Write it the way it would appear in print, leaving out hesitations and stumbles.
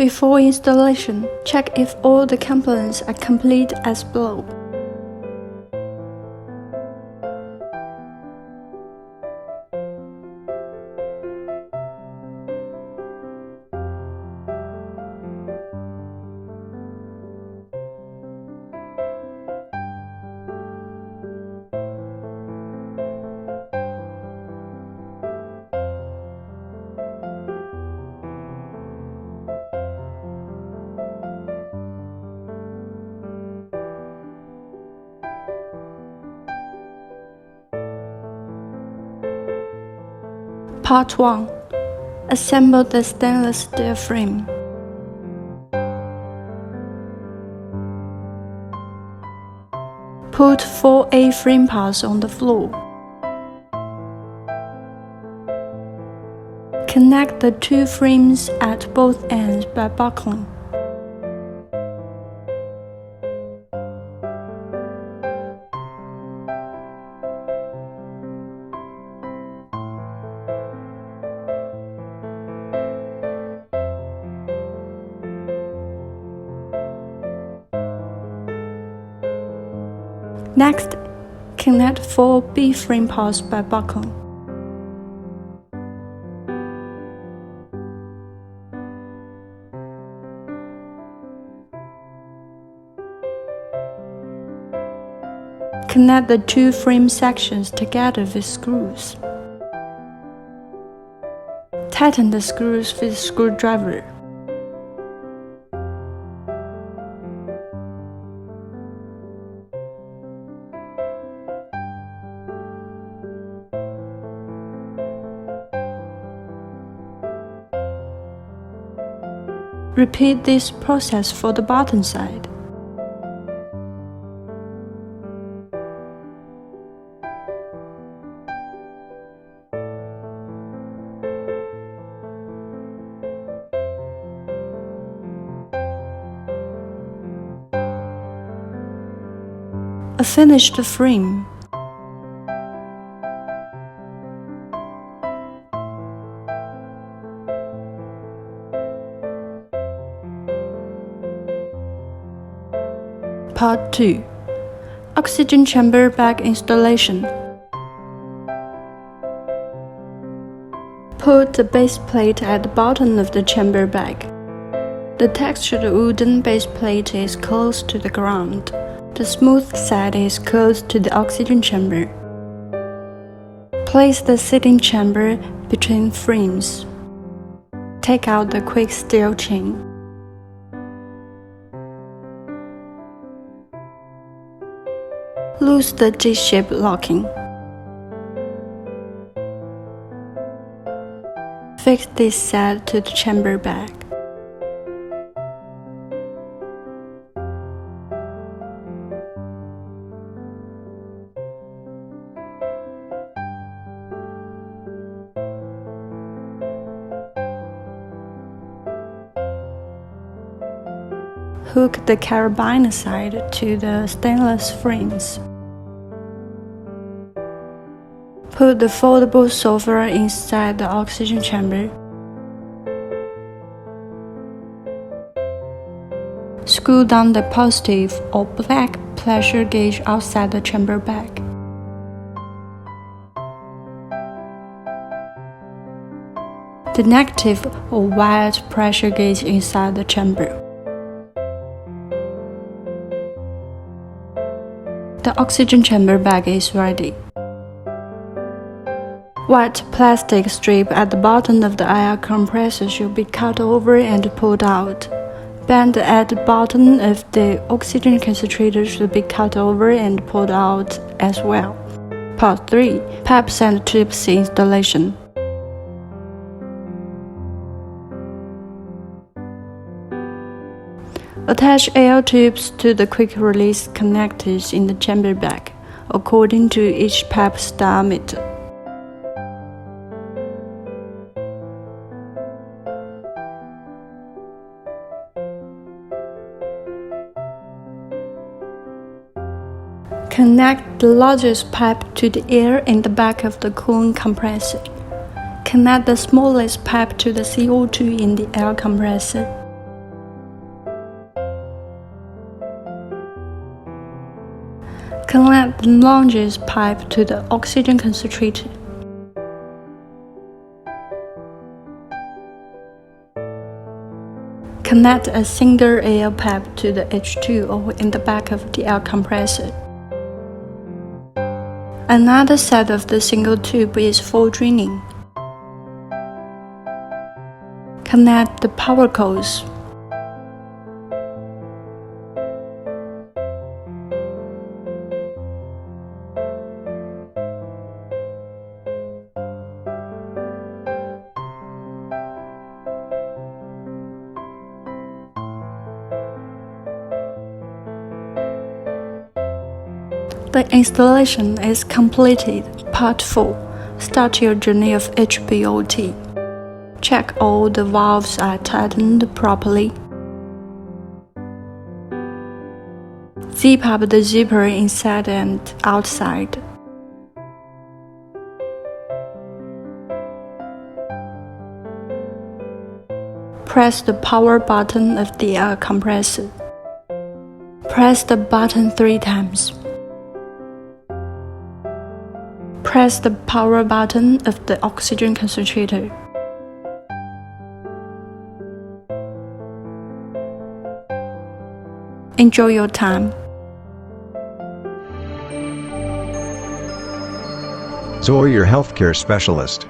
Before installation, check if all the components are complete as below. Part 1. Assemble the stainless steel frame. Put 4 A-frame parts on the floor. Connect the 2 frames at both ends by buckling. Next, connect 4 B-frame parts by buckling. Connect the 2 frame sections together with screws. Tighten the screws with a screwdriver. Repeat this process for the bottom side. A finished frame. Part 2. Oxygen chamber bag installation. Put the base plate at the bottom of the chamber bag. The textured wooden base plate is close to the ground. The smooth side is close to the oxygen chamber. Place the seating chamber between frames. Take out the quick steel chain. Loose the G-shape locking. Fix this side to the chamber bag. Hook the carabiner side to the stainless frames. Put the foldable sofa inside the oxygen chamber. Screw down the positive or black pressure gauge outside the chamber bag. The negative or white pressure gauge inside the chamber. The oxygen chamber bag is ready. White plastic strip at the bottom of the air compressor should be cut over and pulled out. Band at the bottom of the oxygen concentrator should be cut over and pulled out as well. Part 3. Pipes and tubes installation. Attach air tubes to the quick-release connectors in the chamber bag, according to each pipe's diameter. Connect the largest pipe to the air in the back of the cooling compressor. Connect the smallest pipe to the CO2 in the air compressor. Connect the longest pipe to the oxygen concentrator. Connect a single air pipe to the H2O in the back of the air compressor. Another side of the single tube is for draining. Connect the power coils. The installation is completed. Part 4. Start your journey of HBOT. Check all the valves are tightened properly. Zip up the zipper inside and outside. Press the power button of the air compressor. Press the button 3 times. Press the power button of the oxygen concentrator. Enjoy your time. Zoe, your healthcare specialist.